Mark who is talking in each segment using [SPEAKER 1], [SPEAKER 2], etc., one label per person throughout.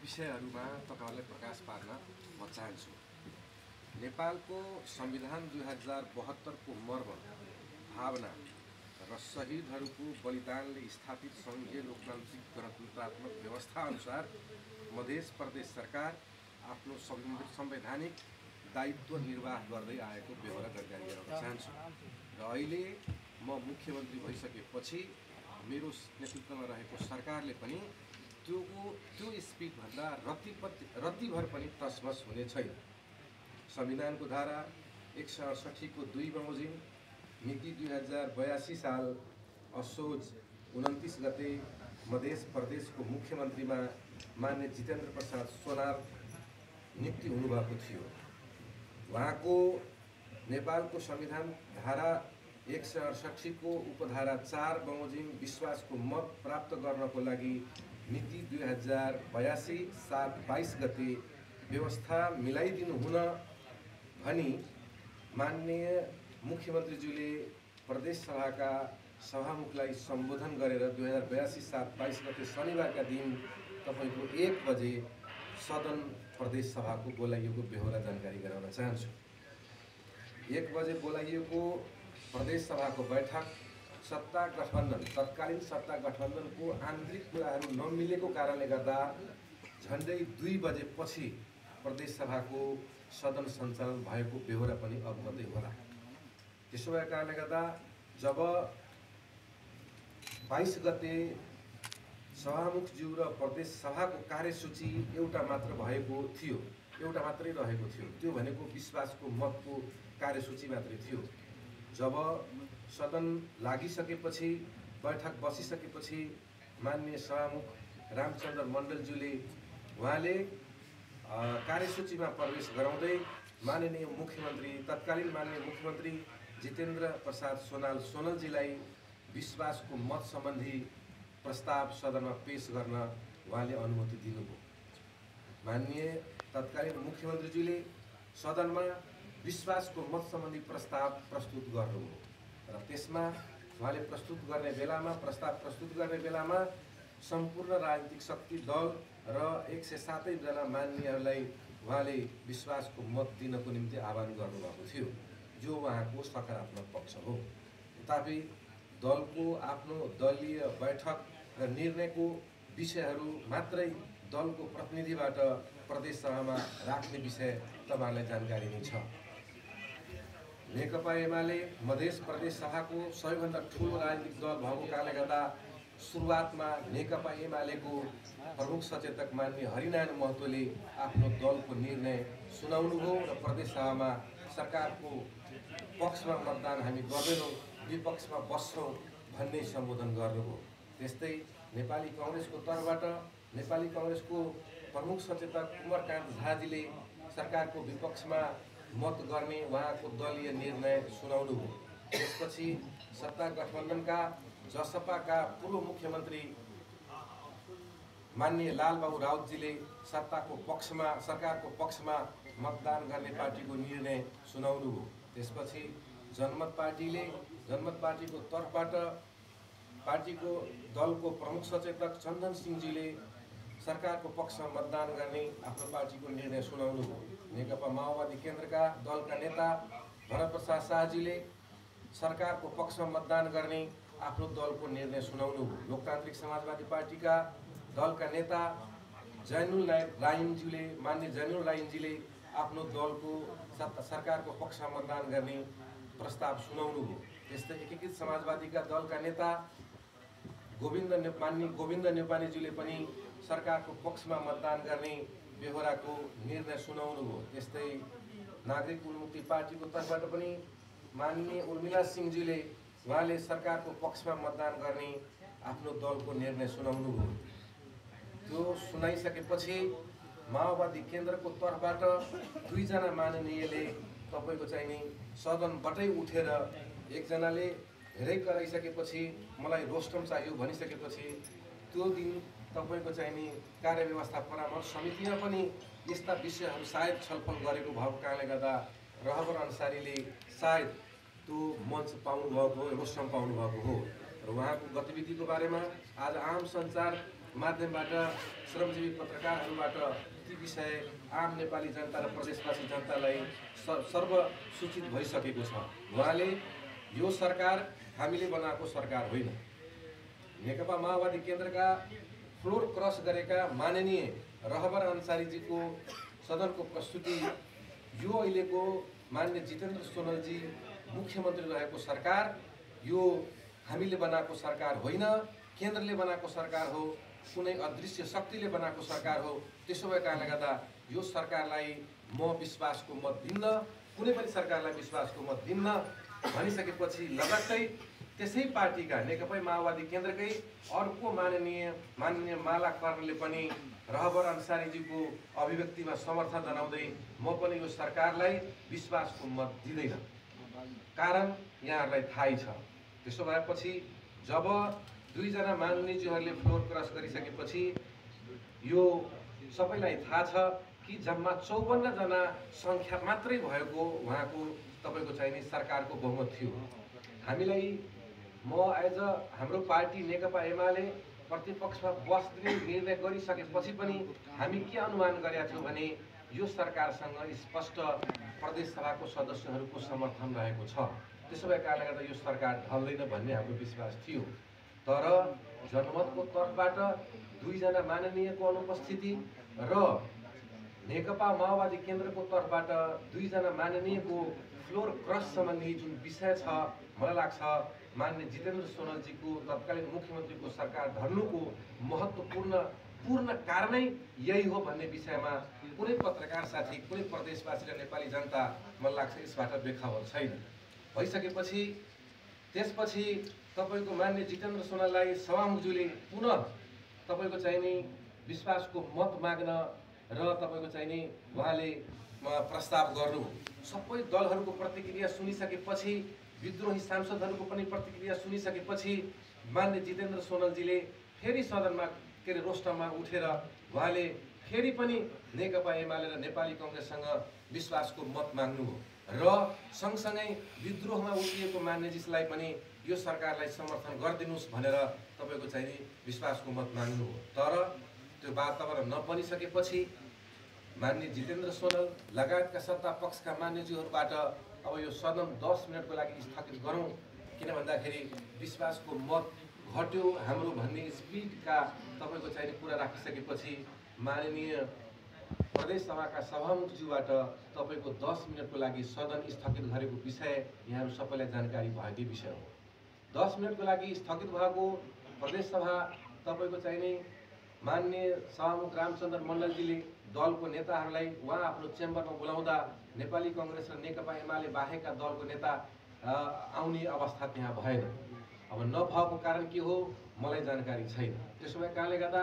[SPEAKER 1] विषयहरूमा तपाईहरुलाई प्रकाश पार्न म चाहन्छु। नेपालको संविधान 2072 को मर्म, भावना र शहीदहरूको बलिदानले स्थापित संघीय लोकतान्त्रिक गणतन्त्रात्मक व्यवस्था अनुसार मधेस प्रदेश सरकार आफ्नो संवैधानिक दायित्व निर्वाह गर्दै आएको बेहोरा जानकारी गराउन चाहन्छु। र अहिले म मुख्यमन्त्री भइसकेपछि मेरो नेतृत्वमा रहेको सरकारले पनि त्यो स्पिड भन्दा रतिभर पनि टसमस हुने छैन। संविधानको धारा 168 को 2 बमोजिम मिति 2082 साल असोज 29 गते मधेस प्रदेशको मुख्यमन्त्रीमा मान्य जितेन्द्र प्रसाद सोनार नियुक्ति हुनुभएको थियो। उहाँको नेपालको संविधान धारा 168 को उपधारा 4 बमोजिम विश्वासको मत प्राप्त गर्नको लागि मिति 2082 साल 22 गते व्यवस्था मिलाइदिनु हुन भनी माननीय मुख्यमन्त्रीज्यूले प्रदेश सभाका सभामुखलाई सम्बोधन गरेर 2082 साल 22 गते शनिबारका दिन तपाईको 1 बजे सदन प्रदेश सभाको बोलाइएको बेहोरा जानकारी गराउन चाहन्छु। 1 बजे बोलाइएको प्रदेश सभाको बैठक सत्ता गठबन्धन तत्कालीन सत्ता गठबन्धनको आन्तरिक कुराहरू नमिलेको कारणले गर्दा झन्डै 2 बजेपछि प्रदेश सभाको सदन सञ्चालन भएको बेहोरा पनि अवगतै होला। त्यसो भएका कारणले गर्दा जब 22 गते सभामुखज्यू र प्रदेश सभाको कार्यसूची एउटा मात्र भएको थियो, एउटा मात्रै रहेको थियो, त्यो भनेको विश्वासको मतको कार्यसूची मात्रै थियो। जब सदन लागिसकेपछि बैठक बसिसकेपछि माननीय सभामुख रामचन्द्र मण्डलज्यूले उहाँले कार्यसूचीमा प्रवेश गराउँदै माननीय मुख्यमन्त्री तत्कालीन माननीय मुख्यमन्त्री जितेन्द्र प्रसाद सोनलजीलाई विश्वासको मत सम्बन्धी प्रस्ताव सदनमा पेश गर्न उहाँले अनुमति दिनुभयो। माननीय तत्कालीन मुख्यमन्त्रीज्यूले सदनमा विश्वासको मत सम्बन्धी प्रस्ताव प्रस्तुत गर्नुभयो र त्यसमा उहाँले प्रस्ताव प्रस्तुत गर्ने बेलामा सम्पूर्ण राजनीतिक शक्ति दल र 107 जना माननीयहरूलाई उहाँले विश्वासको मत दिनको निम्ति आह्वान गर्नुभएको थियो, जो उहाँको सकारात्मक पक्ष हो। तथापि दलको आफ्नो दलीय बैठक र निर्णयको विषयहरू मात्रै दलको प्रतिनिधिबाट प्रदेश सभामा राख्ने विषय तपाईहरुलाई जानकारी नै छ। नेकपा एमाले मधेस प्रदेश सभाको सबैभन्दा ठूलो राजनीतिक दल भएको कारणले गर्दा सुरुवातमा नेकपा एमालेको प्रमुख सचेतक माननीय हरिनारायण महतोले आफ्नो दलको निर्णय सुनाउनुभयो र प्रदेश सभामा सरकारको पक्षमा मतदान हामी गर्दैनौँ, विपक्षमा बस्छौँ भन्ने सम्बोधन गर्नुभयो। त्यस्तै नेपाली कांग्रेसको तर्फबाट नेपाली कांग्रेसको प्रमुख सचेतक कुमारकान्त झाजीले सरकारको विपक्षमा मत गर्ने उहाँको दलीय निर्णय सुनाउनुभयो। त्यसपछि सत्ता गठबन्धनका जसपाका पूर्व मुख्यमन्त्री माननीय लालबाबु राउतजीले सरकारको पक्षमा मतदान गर्ने पार्टीको निर्णय सुनाउनुभयो। त्यसपछि जनमत पार्टीको तर्फबाट पार्टीको दलको प्रमुख सचेतक चन्दन सिंहजीले सरकारको पक्षमा मतदान गर्ने आफ्नो पार्टीको निर्णय सुनाउनुभयो। नेकपा माओवादी केन्द्रका दलका नेता भरतप्रसाद शाहजीले सरकारको पक्षमा मतदान गर्ने आफ्नो दलको निर्णय सुनाउनुभयो। लोकतान्त्रिक समाजवादी पार्टीका दलका नेता मान्य जैनुल लाइनजीले आफ्नो दलको सरकारको पक्षमा मतदान गर्ने प्रस्ताव सुनाउनुभयो। त्यस्तै एकीकृत समाजवादीका दलका नेता मान्य गोविन्द नेपालीज्यूले पनि सरकारको पक्षमा मतदान गर्ने बेहोराको निर्णय सुनाउनुभयो। त्यस्तै नागरिक उन्मुक्ति पार्टीको तर्फबाट पनि माननीय उर्मिला सिंहजीले उहाँले सरकारको पक्षमा मतदान गर्ने आफ्नो दलको निर्णय सुनाउनुभयो। त्यो सुनाइसकेपछि माओवादी केन्द्रको तर्फबाट 2 जना माननीयले तपाईको चाहिँ नि सदनबाटै उठेर एकजनाले धेरै कराइसकेपछि मलाई रोस्टम चाहियो भनिसकेपछि त्यो दिन तपाईको चाहिँ नि कार्यव्यवस्था परामर्श समितिमा पनि यस्ता विषयहरू सायद छलफल गरेको भएको कारणले गर्दा रहबर अन्सारीले सायद त्यो मञ्च पाउनुभएको हो, रोस्टम पाउनुभएको हो र उहाँको गतिविधिको बारेमा आज आम सञ्चार माध्यमबाट श्रमजीवी पत्रकारहरूबाट ती विषय आम नेपाली जनता र प्रदेशवासी जनतालाई सर्वसूचित भइसकेको छ। उहाँले यो सरकार हामीले बनाएको सरकार होइन। नेकपा माओवादी केन्द्रका फ्लोर क्रस गरेका माननीय रहबर अन्सारीजीको सदनको प्रस्तुति यो अहिलेको मान्य जितेन्द्र सोनलजी मुख्यमन्त्री रहेको सरकार यो हामीले बनाएको सरकार होइन, केन्द्रले बनाएको सरकार हो, कुनै अदृश्य शक्तिले बनाएको सरकार हो। त्यसो भए कारणले गर्दा यो सरकारलाई म विश्वासको मत दिन्न, कुनै पनि सरकारलाई विश्वासको मत दिन्न भनिसकेपछि लगत्तै त्यसै पार्टीका नेकपा माओवादी केन्द्रकै अर्को माननीय माला कर्णले पनि रहबर अन्सारीजीको अभिव्यक्तिमा समर्थन जनाउँदै म पनि यो सरकारलाई विश्वासको मत दिँदैन, कारण यहाँहरूलाई थाहै छ। त्यसो भएपछि जब दुईजना माननीयज्यूहरूले फ्लोर क्रस गरिसकेपछि यो सबैलाई थाहा छ कि जम्मा 54 जना सङ्ख्या मात्रै भएको उहाँको तपाईँको चाहिने सरकारको बहुमत थियो। हामीलाई म एज अ हाम्रो पार्टी नेकपा एमाले प्रतिपक्षमा बस्ने निर्णय गरिसकेपछि पनि हामी के अनुमान गरेका थियौँ भने यो सरकारसँग स्पष्ट प्रदेश सभाको सदस्यहरूको समर्थन रहेको छ। त्यसो भए कारणले गर्दा यो सरकार ढल्दैन भन्ने हाम्रो विश्वास थियो। तर जनमतको तर्फबाट दुईजना माननीयको अनुपस्थिति र नेकपा माओवादी केन्द्रको तर्फबाट दुईजना माननीयको फ्लोर क्रस सम्बन्धी जुन विषय छ, मलाई लाग्छ मान्य जितेन्द्र सोनलजीको तत्कालीन मुख्यमन्त्रीको सरकार ढल्नुको महत्त्वपूर्ण कारणै यही हो भन्ने विषयमा कुनै पत्रकार साथी, कुनै प्रदेशवासी र नेपाली जनता मलाई लाग्छ यसबाट बेखबर छैन। भइसकेपछि त्यसपछि तपाईँको मान्य जितेन्द्र सोनललाई सभामुखज्यूले पुनः तपाईँको चाहिने विश्वासको मत माग्न र तपाईँको चाहिने उहाँले प्रस्ताव गर्नु। सबै दलहरूको प्रतिक्रिया सुनिसकेपछि, विद्रोही सांसदहरूको पनि प्रतिक्रिया सुनिसकेपछि मान्य जितेन्द्र सोनलजीले फेरि सदनमा रोस्टरमा उठेर उहाँले फेरि पनि नेकपा एमाले र नेपाली कङ्ग्रेससँग विश्वासको मत माग्नु हो र सँगसँगै विद्रोहमा उठिएको मान्यजीलाई पनि यो सरकारलाई समर्थन गरिदिनुहोस् भनेर तपाईँको चाहिने विश्वासको मत माग्नु हो। तर त्यो वातावरण नबनिसकेपछि मान्य जितेन्द्र सोनल लगायतका सत्ता पक्षका मान्यज्यूहरूबाट अब यो सदन 10 मिनटको लागि स्थगित गरौँ, किन भन्दाखेरि विश्वासको मत घट्यो हाम्रो भन्ने स्पिडका तपाईँको चाहिने कुरा राखिसकेपछि माननीय प्रदेश सभाका सभामुखज्यूबाट तपाईँको 10 मिनटको लागि सदन स्थगित गरेको विषय यहाँहरू सबैलाई जानकारी भएकै विषय हो। 10 मिनटको लागि स्थगित भएको प्रदेश सभा तपाईँको चाहिने मान्य सभामुख रामचन्द्र मण्डलजीले दलको नेताहरूलाई उहाँ आफ्नो चेम्बरमा बोलाउँदा नेपाली कङ्ग्रेस र नेकपा एमाले बाहेकका दलको नेता आउने अवस्था त्यहाँ भएन। अब नभएको कारण के हो मलाई जानकारी छैन। त्यसो भए कारणले गर्दा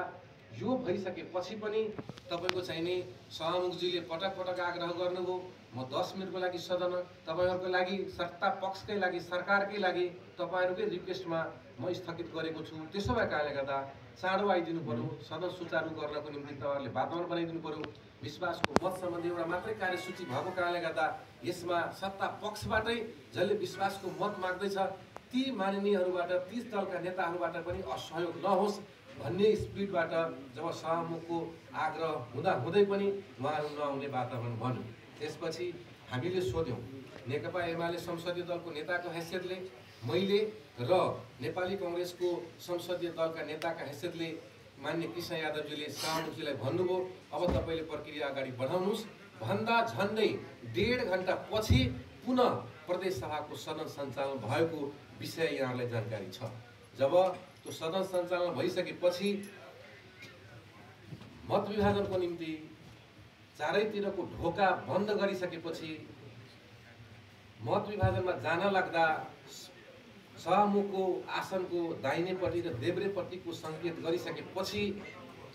[SPEAKER 1] यो भइसकेपछि पनि तपाईँको चाहिने सभामुखजीले पटक पटक आग्रह गर्नुभयो म 10 मिनटको लागि सदन तपाईँहरूको लागि सत्ता पक्षकै लागि सरकारकै लागि तपाईँहरूकै रिक्वेस्टमा म स्थगित गरेको छु। त्यसो भए कारणले गर्दा चाँडो आइदिनु पर्यो, सदन सुचारू गर्नको निम्ति तपाईँहरूले वातावरण बनाइदिनु पर्यो। विश्वासको मत सम्बन्धी एउटा मात्रै कार्यसूची भएको कारणले गर्दा यसमा सत्ता पक्षबाटै जसले विश्वासको मत माग्दैछ ती माननीयहरूबाट, ती दलका नेताहरूबाट पनि असहयोग नहोस् भन्ने स्पिडबाट जब सभामुखको आग्रह हुँदै पनि उहाँहरू नआउने वातावरण बन्यो। त्यसपछि हामीले सोध्यौँ नेकपा एमाले संसदीय दलको नेताको हैसियतले मैले र नेपाली कङ्ग्रेसको संसदीय दलका नेताका हैसियतले मान्य कृष्ण यादवजीले सभामुखजीलाई भन्नुभयो अब तपाईँले प्रक्रिया अगाडि बढाउनुहोस् भन्दा झन्डै 1.5 घण्टा पछि पुनः प्रदेश सभाको सदन सञ्चालन भएको विषय यहाँहरूलाई जानकारी छ। जब त्यो सदन सञ्चालन भइसकेपछि मत विभाजनको निम्ति चारैतिरको ढोका बन्द गरिसकेपछि मत विभाजनमा जान लाग्दा सभामुखको आसनको दाहिनेपट्टि र देब्रेपट्टिको सङ्केत गरिसकेपछि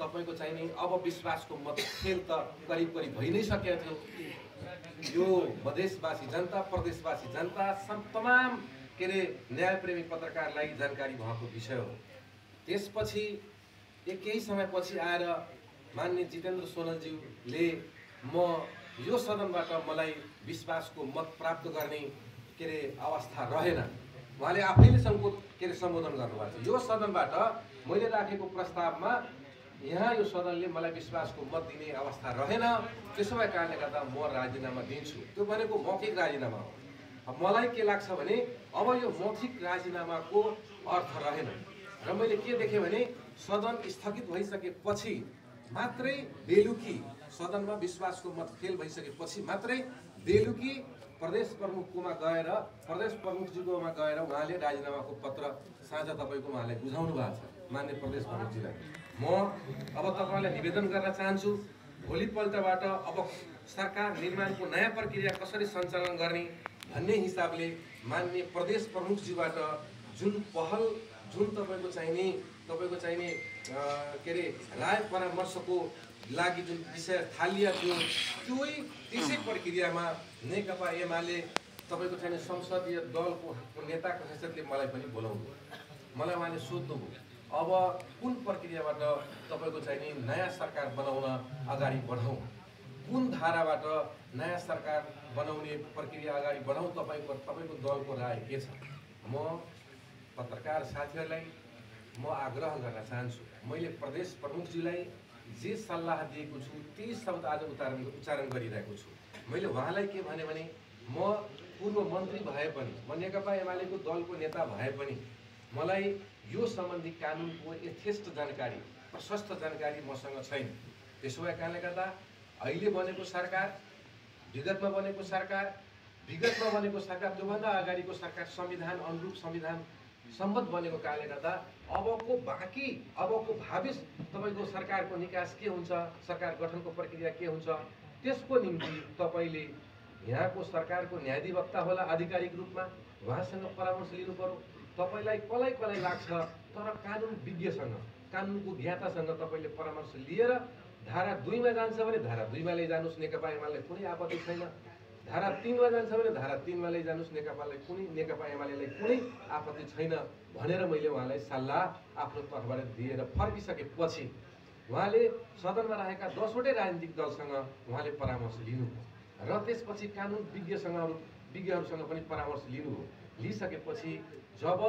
[SPEAKER 1] तपाईँको चाहिने अब विश्वासको मत खेल त करिब भइ नै सकेको थियो। यो मधेसवासी जनता, प्रदेशवासी जनता, तमाम न्यायप्रेमी पत्रकारलाई जानकारी भएको विषय हो। त्यसपछि केही समयपछि आएर मान्य जितेन्द्र सोनलज्यूले म यो सदनबाट मलाई विश्वासको मत प्राप्त गर्ने अवस्था रहेन, उहाँले आफैले सम्बोधन गर्नुभएको छ। यो सदनबाट मैले राखेको प्रस्तावमा यहाँ यो सदनले मलाई विश्वासको मत दिने अवस्था रहेन। त्यसो भए कारणले गर्दा म राजीनामा दिन्छु। त्यो भनेको मौखिक राजीनामा हो। अब मलाई के लाग्छ भने अब यो मौखिक राजीनामाको अर्थ रहेन र मैले के देखेँ भने सदन स्थगित भइसकेपछि मात्रै बेलुकी सदनमा विश्वासको मत फेल भइसकेपछि मात्रै बेलुकी प्रदेश प्रमुखकोमा गएर प्रदेश प्रमुखजीकोमा गएर उहाँले राजीनामाको पत्र साँझ तपाईँको उहाँलाई बुझाउनु भएको छ मान्य प्रदेश प्रमुखजीलाई। म अब तपाईँलाई निवेदन गर्न चाहन्छु भोलिपल्टबाट अब सरकार निर्माणको नयाँ प्रक्रिया कसरी सञ्चालन गर्ने भन्ने हिसाबले मान्य प्रदेश प्रमुखजीबाट जुन पहल जुन तपाईँको चाहिने के अरे राय परामर्शको लागि जुन विषय थालिया थियो त्यसै प्रक्रियामा नेकपा एमाले तपाईँको चाहिने संसदीय दलको नेताको हैसियतले मलाई पनि बोलाउनु। मलाई उहाँले सोध्नुभयो अब कुन प्रक्रियाबाट तपाईँको चाहिने नयाँ सरकार बनाउन अगाडि बढाउँ, कुन धाराबाट नयाँ सरकार बनाउने प्रक्रिया अगाडि बढाउँ, तपाईँको दलको राय के छ। म पत्रकार साथीहरूलाई म आग्रह गर्न चाहन्छु, मैले प्रदेश प्रमुखजीलाई जे सल्लाह दिएको छु त्यही शब्द आज उच्चारण गरिरहेको छु। मैले उहाँलाई के भने म पूर्व मन्त्री भए पनि म नेकपा एमालेको दलको नेता भए पनि मलाई यो सम्बन्धी कानुनको यथेष्ट जानकारी प्रशस्त जानकारी मसँग छैन। त्यसो भए कारणले गर्दा अहिले बनेको सरकार विगतमा बनेको सरकार त्योभन्दा अगाडिको सरकार संविधान अनुरूप संविधान सम्बद्ध बनेको कारणले गर्दा अबको भावी तपाईँको सरकारको निकास के हुन्छ, सरकार गठनको प्रक्रिया के हुन्छ, त्यसको निम्ति तपाईँले यहाँको सरकारको न्यायाधिवक्ता होला आधिकारिक रूपमा उहाँसँग परामर्श लिनु पर्यो। तपाईँलाई कसलाई लाग्छ तर कानुन विज्ञसँग कानुनको ज्ञातासँग तपाईँले परामर्श लिएर धारा 2मा जान्छ भने धारा 2मा लैजानुहोस्, नेकपा एमालेलाई कुनै आपत्ति छैन। धारा 3मा जान्छ भने धारा 3मा लैजानुहोस्, नेकपा एमालेलाई कुनै आपत्ति छैन भनेर मैले उहाँलाई सल्लाह आफ्नो तर्फबाट दिएर फर्किसकेपछि उहाँले सदनमा रहेका 10वटै राजनीतिक दलसँग उहाँले परामर्श लिनुभयो र त्यसपछि कानुन विज्ञहरूसँग पनि परामर्श लिनुभयो। लिइसकेपछि जब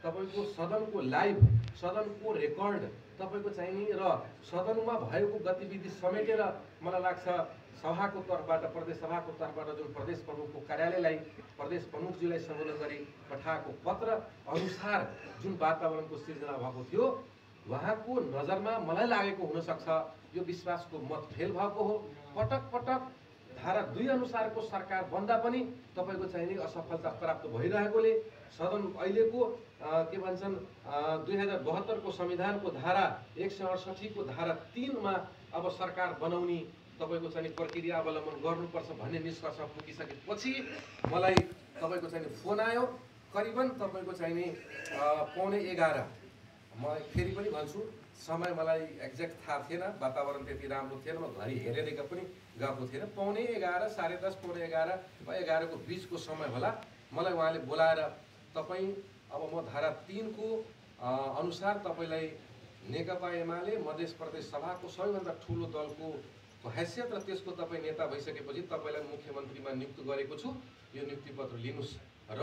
[SPEAKER 1] तपाईँको सदनको लाइभ सदनको रेकर्ड तपाईँको चाहिने र सदनमा भएको गतिविधि समेटेर मलाई लाग्छ सभाको तर्फबाट प्रदेश सभाको तर्फबाट जुन प्रदेश प्रमुखको कार्यालयलाई प्रदेश प्रमुखजीलाई सम्बोधन गरी पठाएको पत्र अनुसार जुन वातावरणको सिर्जना भएको थियो उहाँको नजरमा मलाई लागेको हुनसक्छ यो विश्वासको मत फेल भएको हो। पटक धारा 2 अनुसारको सरकार बन्दा पनि तपाईँको चाहिने असफलता प्राप्त भइरहेकोले सदन अहिलेको के भन्छन् 2072 को संविधानको धारा 168 को धारा 3मा अब सरकार बनाउने तपाईँको चाहिने प्रक्रिया अवलम्बन गर्नुपर्छ भन्ने निष्कर्ष पुगिसकेपछि मलाई तपाईँको चाहिने फोन आयो करिबन तपाईँको चाहिने 11:15। म फेरि पनि भन्छु समय मलाई एक्ज्याक्ट थाहा थिएन, वातावरण त्यति राम्रो थिएन, म घरि हेरेर पनि गएको थिएन। 11:15 10:30 11:15 वा 11 को बीचको समय होला मलाई उहाँले बोलाएर तपाईँ अब म धारा 3 को अनुसार तपाईँलाई नेकपा एमाले मध्य प्रदेश सभाको सबैभन्दा ठुलो दलको हैसियत र त्यसको तपाईँ नेता भइसकेपछि तपाईँलाई मुख्यमन्त्रीमा नियुक्त गरेको छु, यो नियुक्ति पत्र लिनुहोस्। र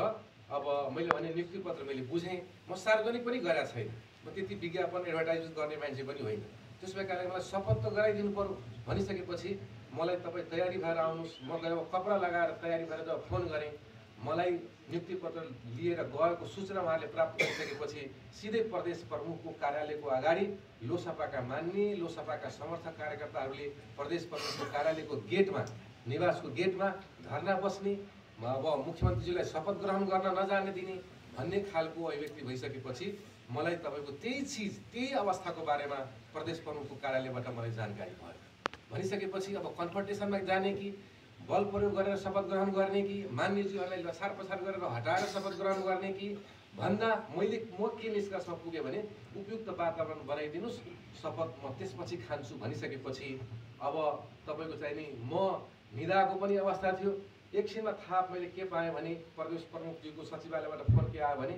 [SPEAKER 1] अब मैले भने नियुक्ति पत्र मैले बुझेँ, म सार्वजनिक पनि गरेको छैन, म त्यति विज्ञापन एडभर्टाइज गर्ने मान्छे पनि होइन। त्यसो भए कारण मलाई शपथ त गराइदिनु पर्यो भनिसकेपछि मलाई तपाईँ तयारी भएर आउनुहोस्। म गएर कपडा लगाएर तयारी भएर जब फोन गरेँ मलाई नियुक्ति पत्र लिएर गएको सूचना उहाँले प्राप्त गरिसकेपछि सिधै प्रदेश प्रमुखको कार्यालयको अगाडि लोसपाका मान्ने लोसपाका समर्थक कार्यकर्ताहरूले प्रदेश प्रमुखको कार्यालयको गेटमा निवासको गेटमा धरना बस्ने, अब मुख्यमन्त्रीजीलाई शपथ ग्रहण गर्न नजाने दिने भन्ने खालको अभिव्यक्ति भइसकेपछि मलाई तपाईँको त्यही अवस्थाको बारेमा प्रदेश प्रमुखको कार्यालयबाट मलाई जानकारी भयो। भनिसकेपछि अब कन्फर्टेसनमा जाने कि बल प्रयोग गरेर शपथ ग्रहण गर्ने कि मान्यजीहरूलाई लछार पछार गरेर हटाएर शपथ ग्रहण गर्ने कि भन्दा म के निष्कर्षमा पुगेँ भने उपयुक्त वातावरण बनाइदिनुहोस्, शपथ म त्यसपछि खान्छु भनिसकेपछि अब तपाईँको चाहिने म निदाको पनि अवस्था थियो। एकछिनमा थाहा मैले के पाएँ भने प्रदेश प्रमुखजीको सचिवालयबाट फोन के आयो भने